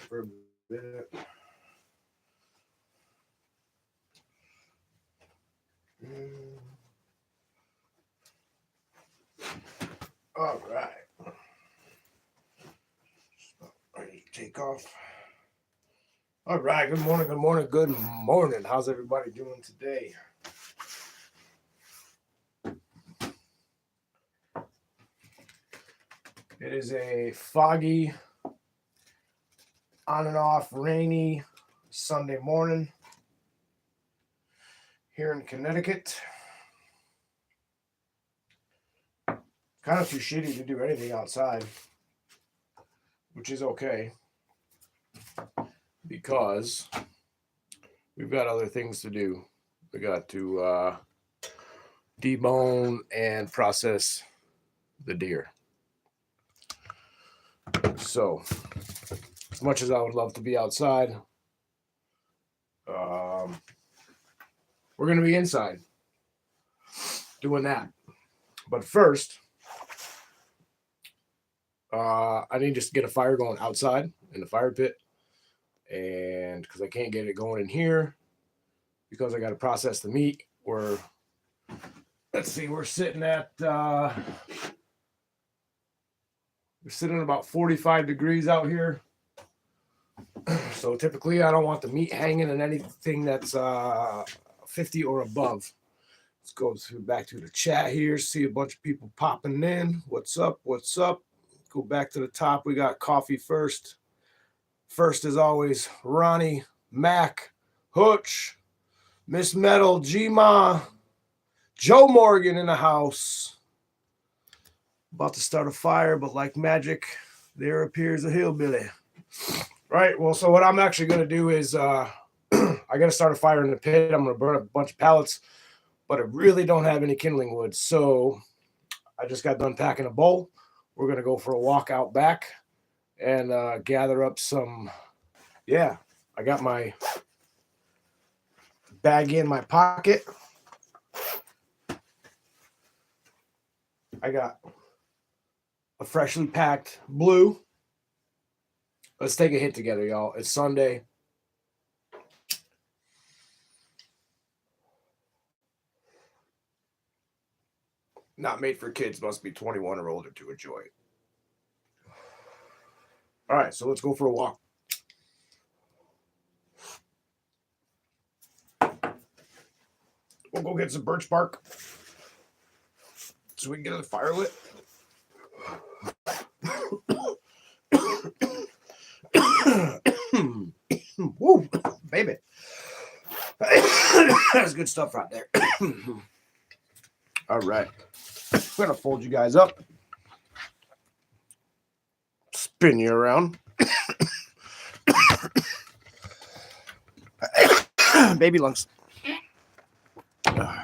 for a bit. All right. Ready to take off. All right. Good morning. Good morning. Good morning. How's everybody doing today? It is a foggy, on and off, rainy Sunday morning here in Connecticut. Kind of too shitty to do anything outside, which is okay because we've got other things to do. We got to debone and process the deer. So, as much as I would love to be outside, we're going to be inside doing that. But first, I need to get a fire going outside in the fire pit. And because I can't get it going in here, because I got to process the meat, we're sitting at, we're sitting at about 45 degrees out here. So typically I don't want the meat hanging in anything that's 50 or above. Let's go back to the chat here. See a bunch of people popping in. What's up? What's up? Go back to the top. We got coffee first. First, as always, Ronnie, Mac, Hutch, Miss Metal, G-Ma, Joe Morgan in the house. About to start a fire, but like magic, there appears a hillbilly. Right, well, so what I'm actually going to do is I got to start a fire in the pit. I'm going to burn up a bunch of pallets, but I really don't have any kindling wood. So I just got done packing a bowl. We're going to go for a walk out back and gather up some, I got my bag in my pocket. I got a freshly packed blue. Let's take a hit together, y'all. It's Sunday. Not made for kids, must be 21 or older to enjoy it. All right, so let's go for a walk. We'll go get some birch bark so we can get the fire lit. Woo, baby. That's good stuff right there. All right. I'm going to fold you guys up. Spin you around. Baby lungs. All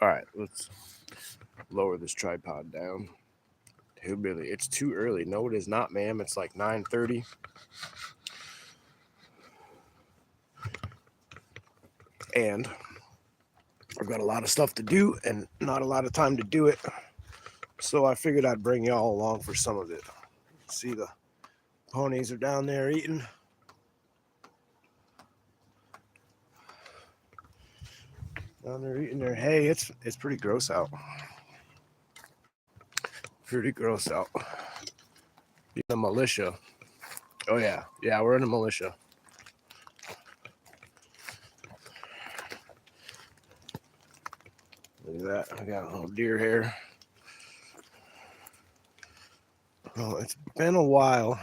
right, let's lower this tripod down. Hillbilly, it's too early. No, it is not, ma'am. It's like 9:30. And I've got a lot of stuff to do and not a lot of time to do it. So I figured I'd bring y'all along for some of it. See, the ponies are down there eating. Down there eating their hay. It's pretty gross out. Pretty gross out. In the militia. Oh yeah. Yeah, we're in a militia. Look at that. I got a little deer hair. Oh, it's been a while.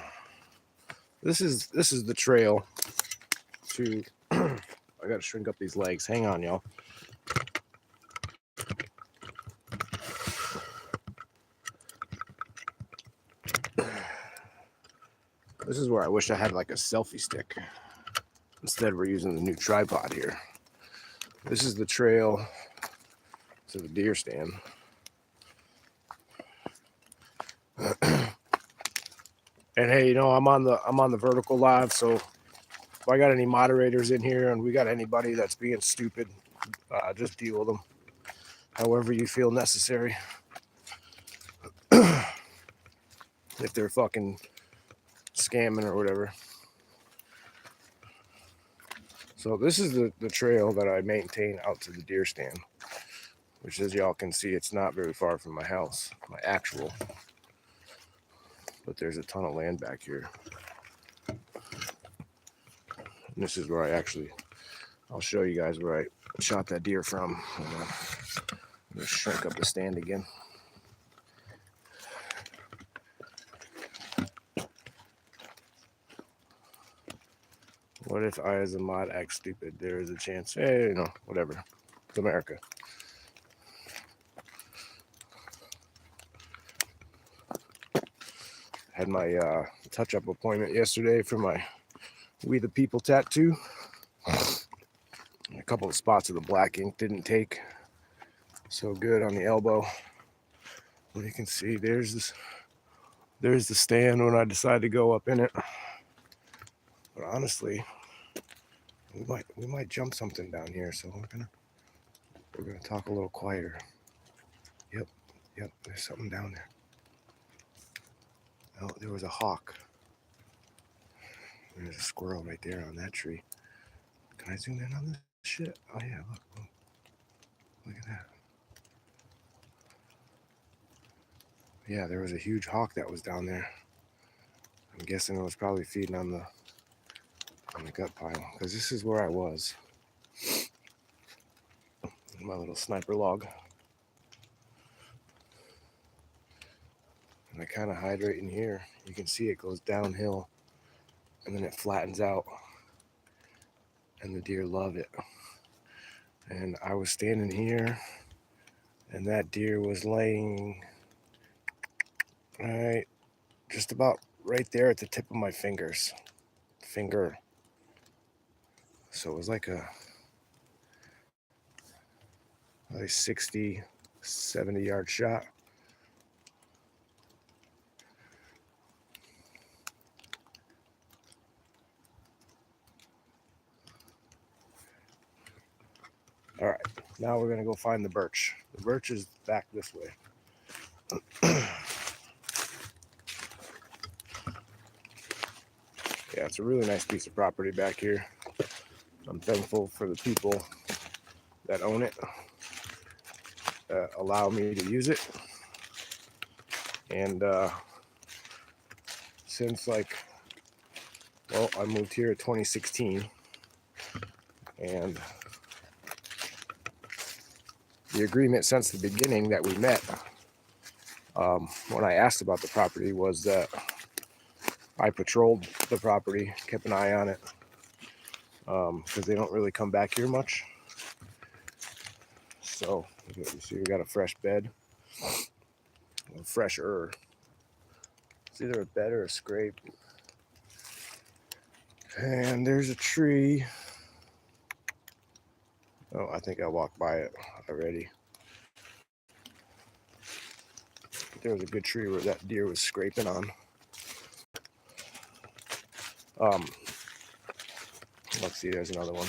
This is the trail to I gotta shrink up these legs. Hang on, y'all. This is where I wish I had like a selfie stick. Instead, we're using the new tripod here. This is the trail to the deer stand. And hey, you know, I'm on the vertical live, so if I got any moderators in here and we got anybody that's being stupid, just deal with them however you feel necessary. If they're fucking scamming or whatever. So this is the trail that I maintain out to the deer stand, which, as y'all can see, it's not very far from my house, my actual. But there's a ton of land back here. And this is where I'll show you guys where I shot that deer from. I'm gonna shrink up the stand again. What if I, as a mod, act stupid? There is a chance. Hey, you know, whatever. It's America. Had my touch-up appointment yesterday for my We the People tattoo. A couple of spots of the black ink didn't take so good on the elbow. Well, you can see there's the stand when I decided to go up in it. But honestly, we might jump something down here, so we're gonna talk a little quieter. Yep, there's something down there. Oh, there was a hawk. There's a squirrel right there on that tree. Can I zoom in on this shit? Oh yeah, look at that. Yeah, there was a huge hawk that was down there. I'm guessing it was probably feeding on the gut pile, because this is where I was. My little sniper log. And I kind of hide right in here. You can see it goes downhill and then it flattens out, and the deer love it. And I was standing here and that deer was laying just about right there at the tip of my finger. So it was like a 60, 70-yard shot. All right, now we're gonna go find the birch. The birch is back this way. Yeah, it's a really nice piece of property back here. I'm thankful for the people that own it, that allow me to use it. And since I moved here in 2016, and the agreement since the beginning that we met, when I asked about the property, was that I patrolled the property, kept an eye on it, because they don't really come back here much. So you see we got a fresh bed, fresher. It's either a bed or a scrape. And there's a tree. Oh, I think I walked by it already. There was a good tree where that deer was scraping on. Let's see, there's another one.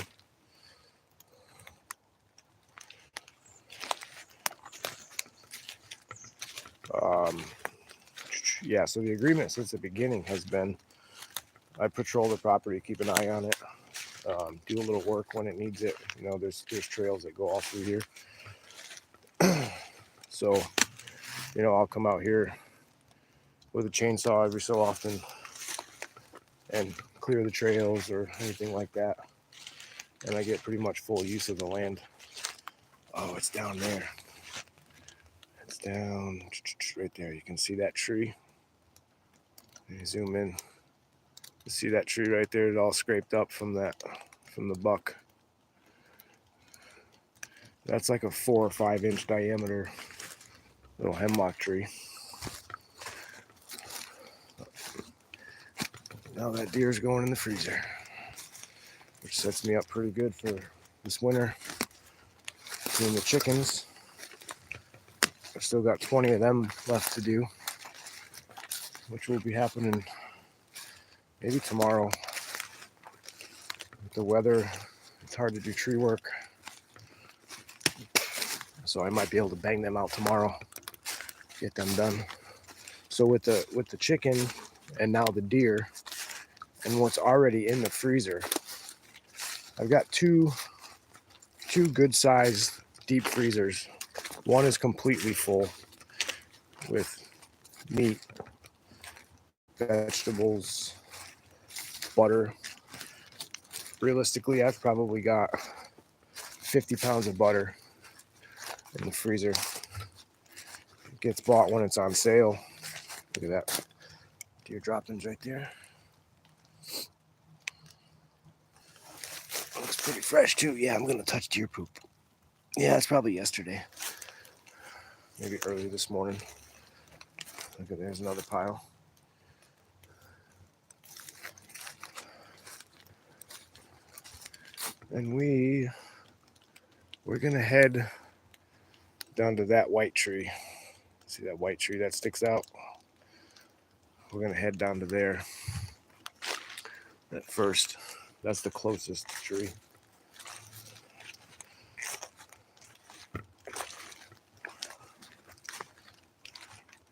Yeah, so the agreement since the beginning has been I patrol the property, keep an eye on it, do a little work when it needs it. You know, there's trails that go all through here. So, you know, I'll come out here with a chainsaw every so often and clear the trails or anything like that. And I get pretty much full use of the land. Oh, it's down there. It's down right there. You can see that tree. Let me zoom in. You see that tree right there? It's all scraped up from the buck. That's like a 4 or 5 inch diameter little hemlock tree. Now that deer's going in the freezer, which sets me up pretty good for this winter. Between the chickens, I've still got 20 of them left to do, which will be happening maybe tomorrow. With the weather, it's hard to do tree work, so I might be able to bang them out tomorrow, get them done. So with the chicken and now the deer, and what's already in the freezer. I've got two good sized deep freezers. One is completely full with meat, vegetables, butter. Realistically, I've probably got 50 pounds of butter in the freezer. It gets bought when it's on sale. Look at that. Deer droppings right there. Looks pretty fresh too. Yeah, I'm gonna touch deer poop. Yeah, it's probably yesterday. Maybe early this morning. Look at, there's another pile. And we're gonna head down to that white tree. See that white tree that sticks out? We're gonna head down to there at first. That's the closest tree.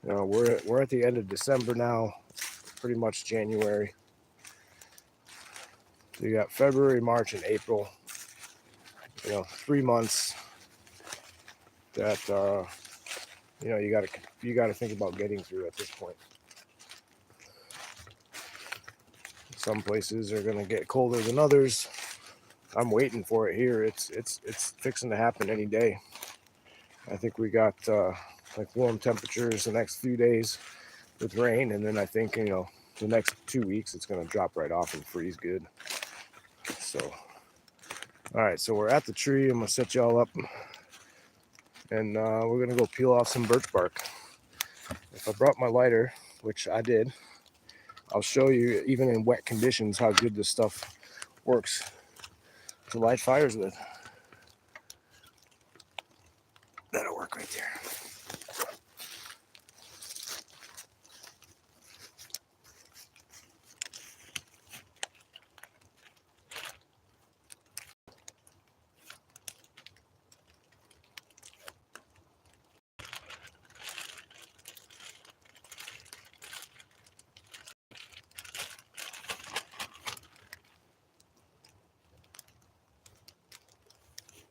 We're at the end of December now, pretty much January. So you got February, March, and April. 3 months that you gotta think about getting through at this point. Some places are gonna get colder than others. I'm waiting for it here. It's fixing to happen any day. I think we got like warm temperatures the next few days with rain, and then I think the next 2 weeks it's gonna drop right off and freeze good. So, all right, so we're at the tree. I'm gonna set y'all up, and we're gonna go peel off some birch bark. If I brought my lighter, which I did, I'll show you even in wet conditions how good this stuff works to light fires with. That'll work right there.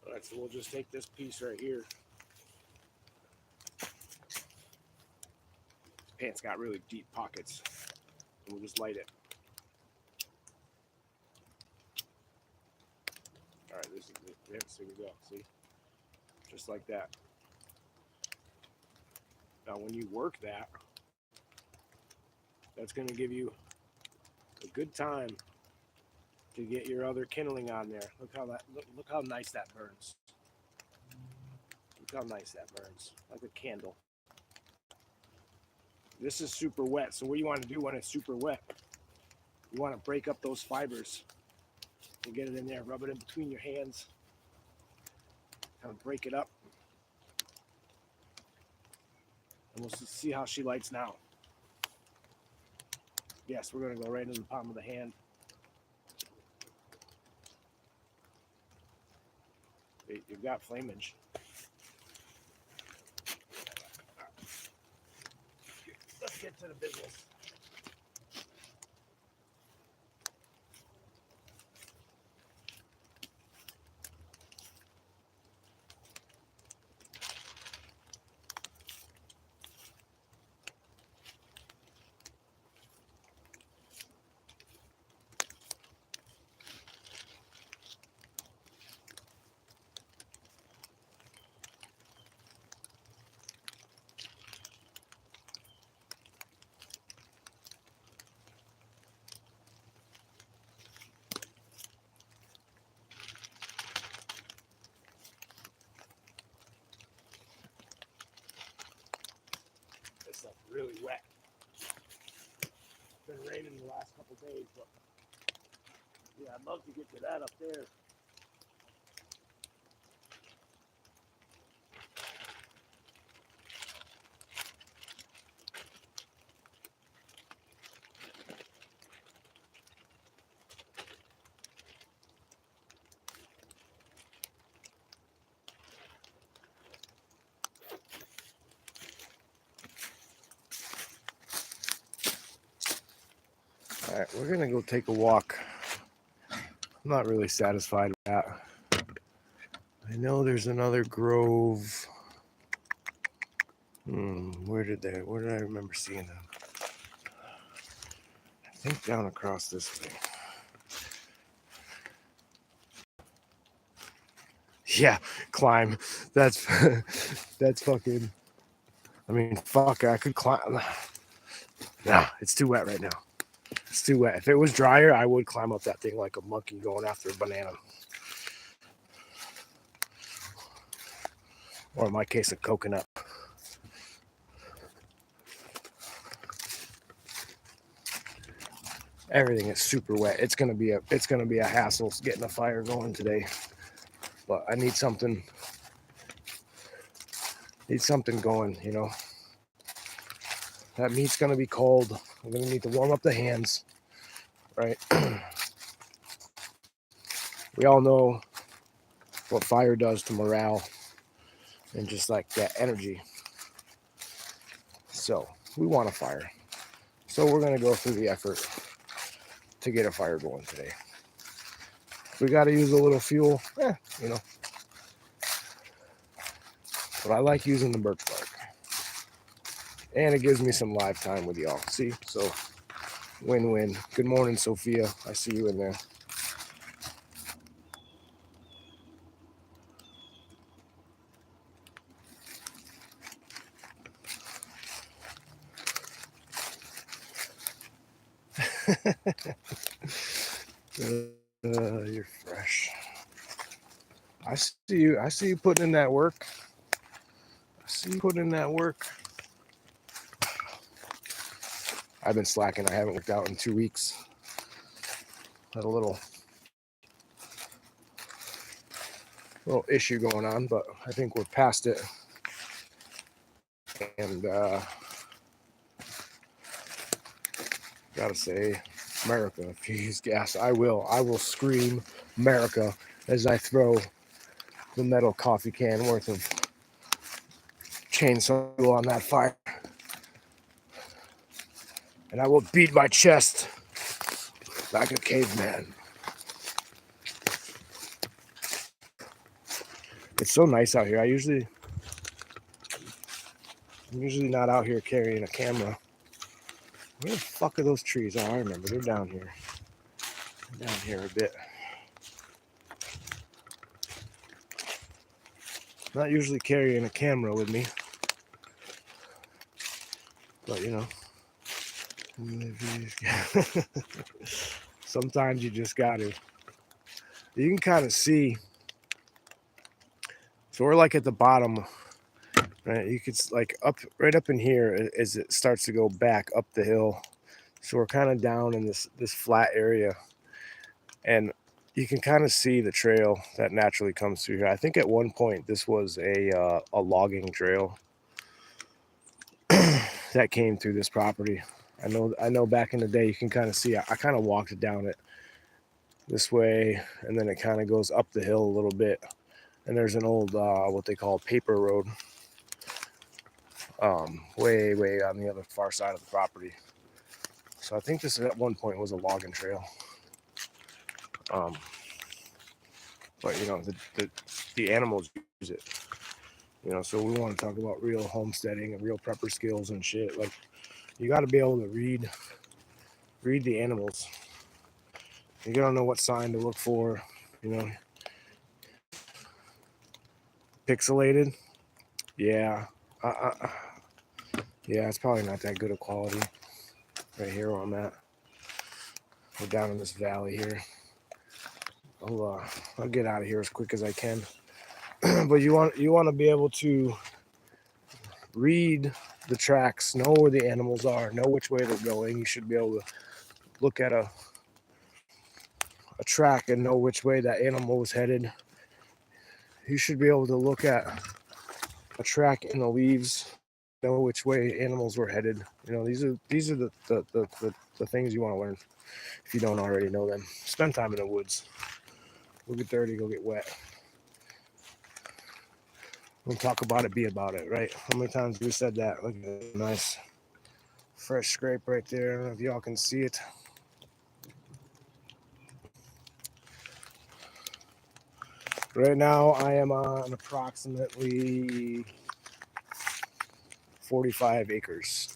All right, so we'll just take this piece right here. Pants got really deep pockets, and we'll just light it. All right, here we go. See, just like that. Now, when you work that, that's going to give you a good time to get your other kindling on there. Look how nice that burns. Look how nice that burns, like a candle. This is super wet, so what you want to do when it's super wet, you want to break up those fibers and get it in there. Rub it in between your hands. Kind of break it up. And we'll see how she lights now. Yes, we're going to go right into the palm of the hand. You've got flamage. Let's get to the business. This stuff's really wet. It's been raining the last couple days, but yeah, I'd love to get to that up there. All right, we're gonna go take a walk. I'm not really satisfied with that. I know there's another grove. Where did I remember seeing them? I think down across this way. Yeah, climb. That's fucking. I mean, fuck. I could climb. Nah, it's too wet right now. It's too wet. If it was drier, I would climb up that thing like a monkey going after a banana. Or in my case, a coconut. Everything is super wet. It's gonna be a hassle getting a fire going today. But I need something going, you know. That meat's gonna be cold. I'm gonna need to warm up the hands, right? We all know what fire does to morale and just like that energy. So we want a fire. So we're gonna go through the effort to get a fire going today. If we gotta use a little fuel, you know. But I like using the birch bark. And it gives me some live time with y'all. See? So win-win. Good morning, Sophia. I see you in there. You're fresh. I see you putting in that work. I've been slacking. I haven't worked out in 2 weeks. Had a little issue going on, but I think we're past it. And gotta say, America, if you use gas, I will scream America as I throw the metal coffee can worth of chainsaw on that fire. And I will beat my chest like a caveman. It's so nice out here. I'm usually not out here carrying a camera. Where the fuck are those trees? Oh, I remember. They're down here. Down here a bit. Not usually carrying a camera with me. But, you know. Sometimes you just got to. You can kind of see. So we're like at the bottom, right? You could like right up in here as it starts to go back up the hill. So we're kind of down in this flat area, and you can kind of see the trail that naturally comes through here. I think at one point this was a logging trail that came through this property. I know back in the day you can kind of see. I kind of walked down it this way, and then it kind of goes up the hill a little bit. And there's an old, what they call paper road, way on the other far side of the property. So I think this at one point was a logging trail. But you know, the animals use it. You know, so we want to talk about real homesteading and real prepper skills and shit. Like, you got to be able to read the animals. You gotta know what sign to look for. You know. Pixelated, yeah, yeah, it's probably not that good of quality. Right here where I'm at, we're down in this valley here. I'll get out of here as quick as I can. But you want to be able to read the tracks, know where the animals are, know which way they're going. You should be able to look at a track and know which way that animal was headed. You should be able to look at a track in the leaves, know which way animals were headed. You know, these are the things you want to learn if you don't already know them. Spend time in the woods. Go get dirty, go get wet. Don't talk about it, be about it, right? How many times have we said that? Look at that nice fresh scrape right there. I don't know if y'all can see it. Right now I am on approximately 45 acres.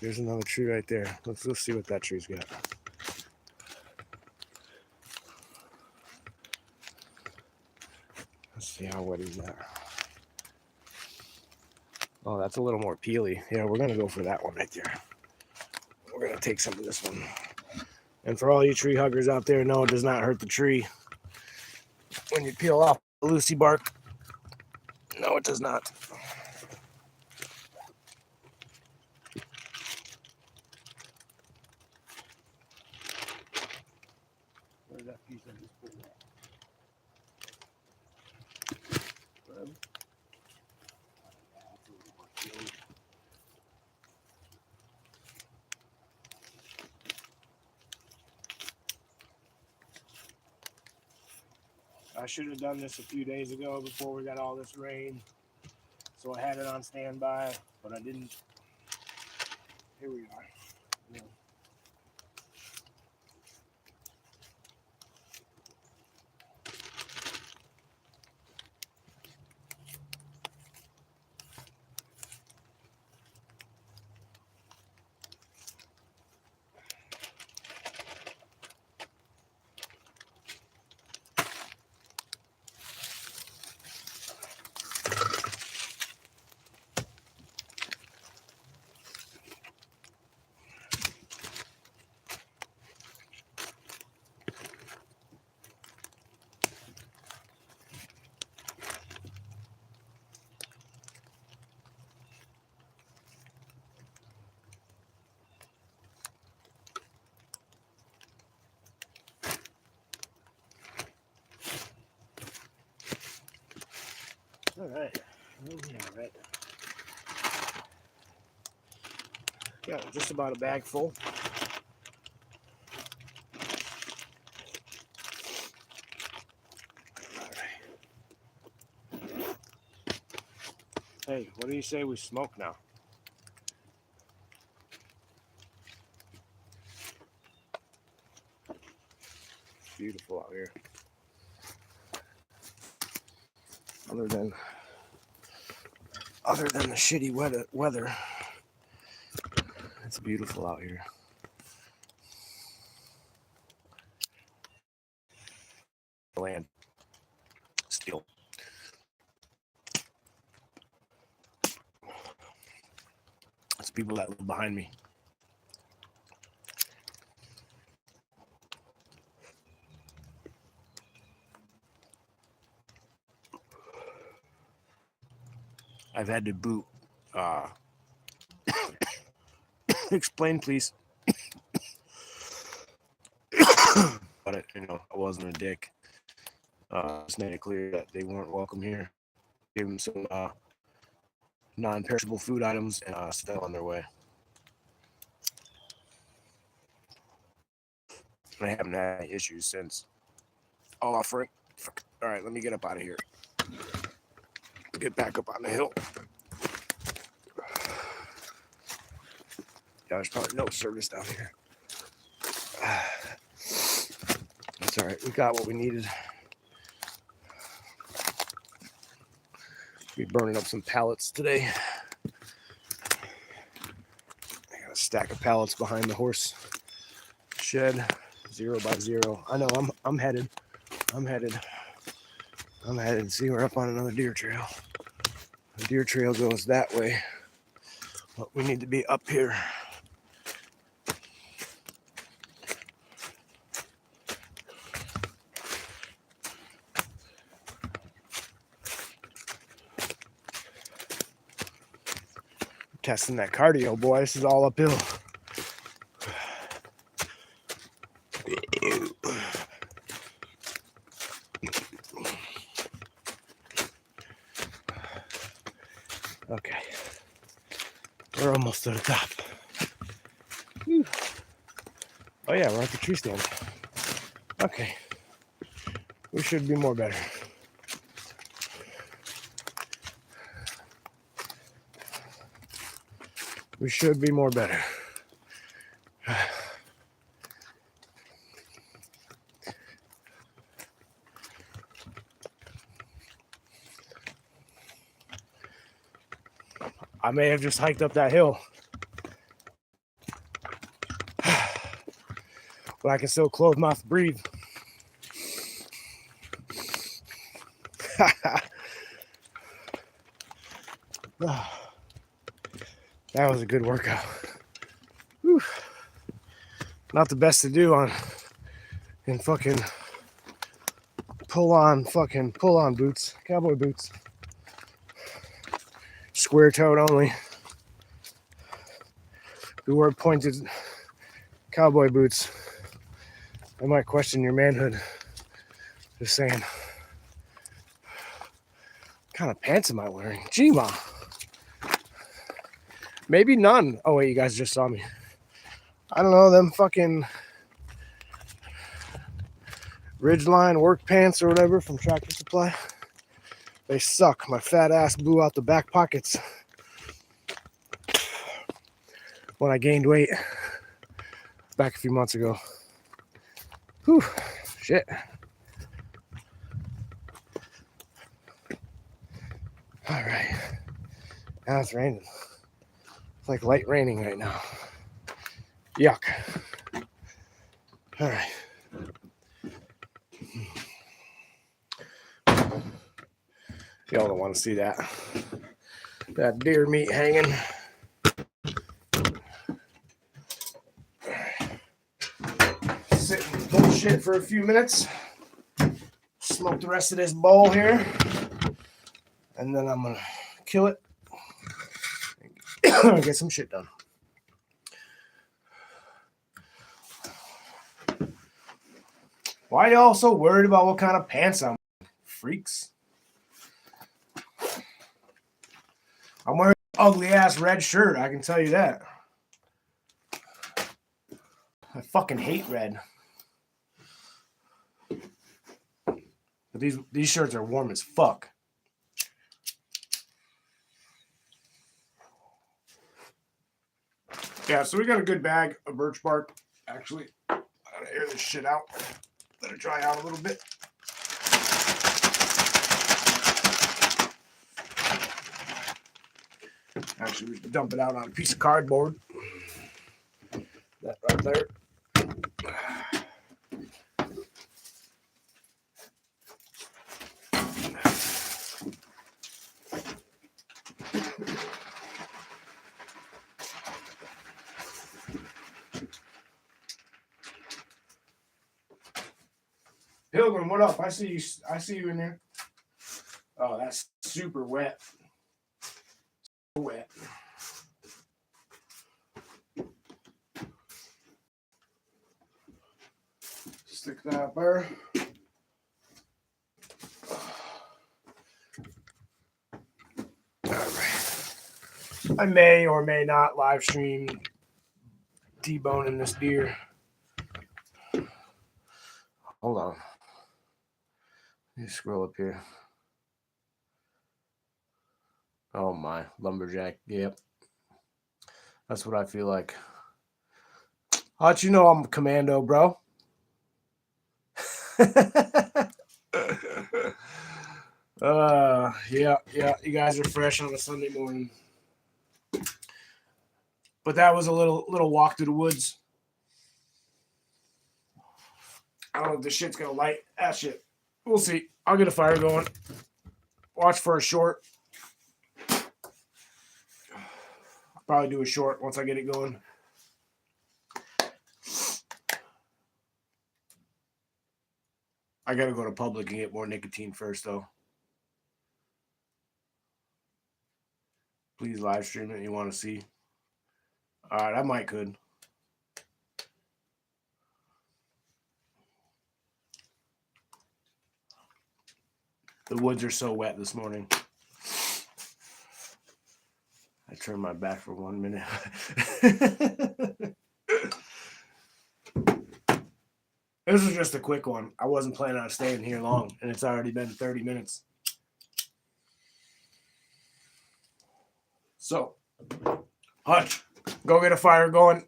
There's another tree right there. Let's see what that tree's got. Let's see how wet he's at. Oh, that's a little more peely. Yeah, we're gonna go for that one right there. We're gonna take some of this one. And for all you tree huggers out there, no, it does not hurt the tree when you peel off the loosey bark. No, it does not. Where's that piece I just pulled off? I should have done this a few days ago before we got all this rain. So I had it on standby, but I didn't. Here we are. Yeah. All right. All right. Got just about a bag full. All right. Hey, what do you say we smoke now? It's beautiful out here. Other than the shitty weather, it's beautiful out here. Land still. It's people that live behind me. I've had to boot. Explain, please. But I wasn't a dick. Just made it clear that they weren't welcome here. Gave them some non-perishable food items and still on their way. I haven't had any issues since. Oh, Frank. All right, let me get up out of here. Get back up on the hill. Yeah, there's probably no service down here. That's all right. We got what we needed. Be burning up some pallets today. I got a stack of pallets behind the horse shed, 0 by 0. I know I'm headed. See, we're up on another deer trail. The deer trail goes that way, but we need to be up here. Testing that cardio, boy. This is all uphill. Okay. We're almost to the top. Whew. Oh yeah, we're at the tree stand. Okay. We should be more better. We should be more better. I may have just hiked up that hill. But I can still close my mouth, breathe. That was a good workout. Whew. Not the best to do in fucking pull on boots, cowboy boots. Square toed only. If you wear pointed cowboy boots, I might question your manhood. Just saying. What kind of pants am I wearing? Gee, ma. Maybe none. Oh, wait, you guys just saw me. I don't know, them fucking Ridgeline work pants or whatever from Tractor Supply. They suck. My fat ass blew out the back pockets when I gained weight back a few months ago. Whew, shit. All right. Now it's raining. It's like light raining right now. Yuck. All right. Y'all don't want to see that. That deer meat hanging. Sit and bullshit for a few minutes. Smoke the rest of this bowl here. And then I'm going to kill it. Get some shit done. Why are y'all so worried about what kind of pants I'm wearing? Freaks. I'm wearing an ugly ass red shirt, I can tell you that. I fucking hate red. But these shirts are warm as fuck. Yeah, so we got a good bag of birch bark. Actually, I gotta air this shit out. Let it dry out a little bit. Actually, we can dump it out on a piece of cardboard. That right there. Pilgrim, what up? I see you in there. Oh, that's super wet. So wet. Stick that up there. All right. I may or may not live stream T-boning this deer. Hold on. Let me scroll up here. Oh my, lumberjack. Yep. That's what I feel like. How'd you know I'm a commando, bro? Yeah. You guys are fresh on a Sunday morning. But that was a little walk to the woods. I don't know if this shit's gonna light. Ah, shit. We'll see. I'll get a fire going. Watch for a short. I'll probably do a short once I get it going. I gotta go to Public and get more nicotine first, though. Please live stream it. You want to see? All right, I might could. The woods are so wet this morning. I turned my back for 1 minute. This was just a quick one. I wasn't planning on staying here long, and it's already been 30 minutes. So, Hutch, go get a fire going.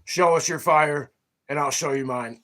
Show us your fire, and I'll show you mine.